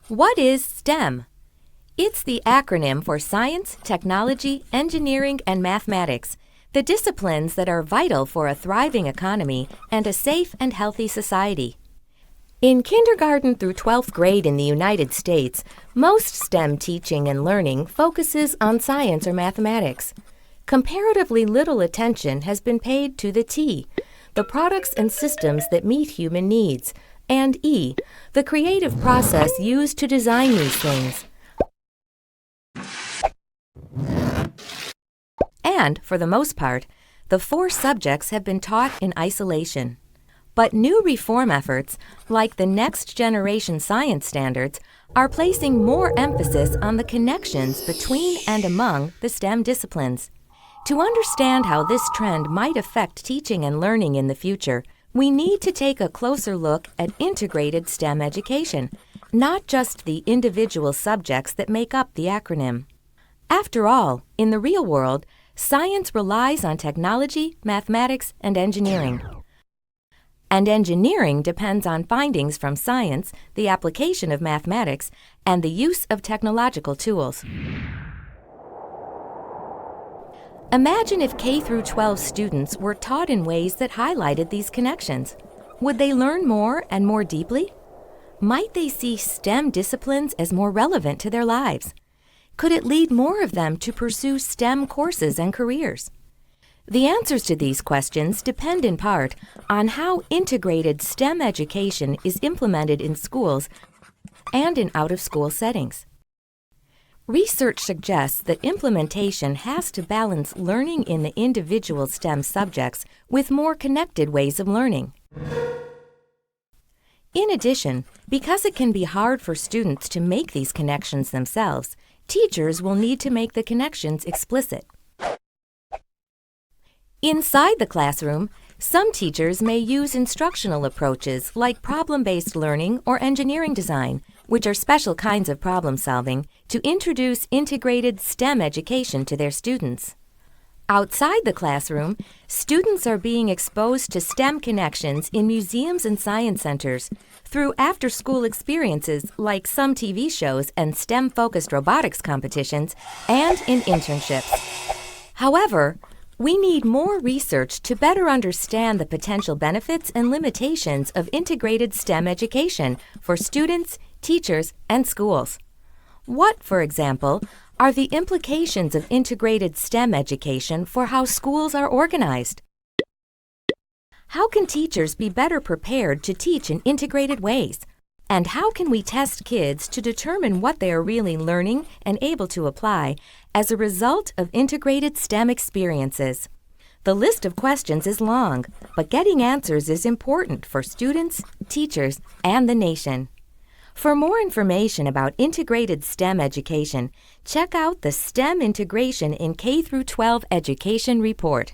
What is STEM? It's the acronym for Science, Technology, Engineering, and Mathematics, the disciplines that are vital for a thriving economy and a safe and healthy society. In kindergarten through 12th grade in the United States, most STEM teaching and learning focuses on science or mathematics. Comparatively little attention has been paid to the T, the products and systems that meet human needs, and E, the creative process used to design these things. And, for the most part, the four subjects have been taught in isolation. But new reform efforts, like the Next Generation Science Standards, are placing more emphasis on the connections between and among the STEM disciplines. To understand how this trend might affect teaching and learning in the future, we need to take a closer look at integrated STEM education, not just the individual subjects that make up the acronym. After all, in the real world, science relies on technology, mathematics, and engineering. And engineering depends on findings from science, the application of mathematics, and the use of technological tools. Imagine if K-12 students were taught in ways that highlighted these connections. Would they learn more and more deeply? Might they see STEM disciplines as more relevant to their lives? Could it lead more of them to pursue STEM courses and careers? The answers to these questions depend in part on how integrated STEM education is implemented in schools and in out-of-school settings. Research suggests that implementation has to balance learning in the individual STEM subjects with more connected ways of learning. In addition, because it can be hard for students to make these connections themselves, teachers will need to make the connections explicit. Inside the classroom, some teachers may use instructional approaches like problem-based learning or engineering design, which are special kinds of problem solving, to introduce integrated STEM education to their students. Outside the classroom, students are being exposed to STEM connections in museums and science centers through after-school experiences like some TV shows and STEM-focused robotics competitions, and in internships. However, we need more research to better understand the potential benefits and limitations of integrated STEM education for students, teachers, and schools. What, for example, are the implications of integrated STEM education for how schools are organized? How can teachers be better prepared to teach in integrated ways? And how can we test kids to determine what they are really learning and able to apply as a result of integrated STEM experiences? The list of questions is long, but getting answers is important for students, teachers, and the nation. For more information about integrated STEM education, check out the STEM Integration in K-12 Education report.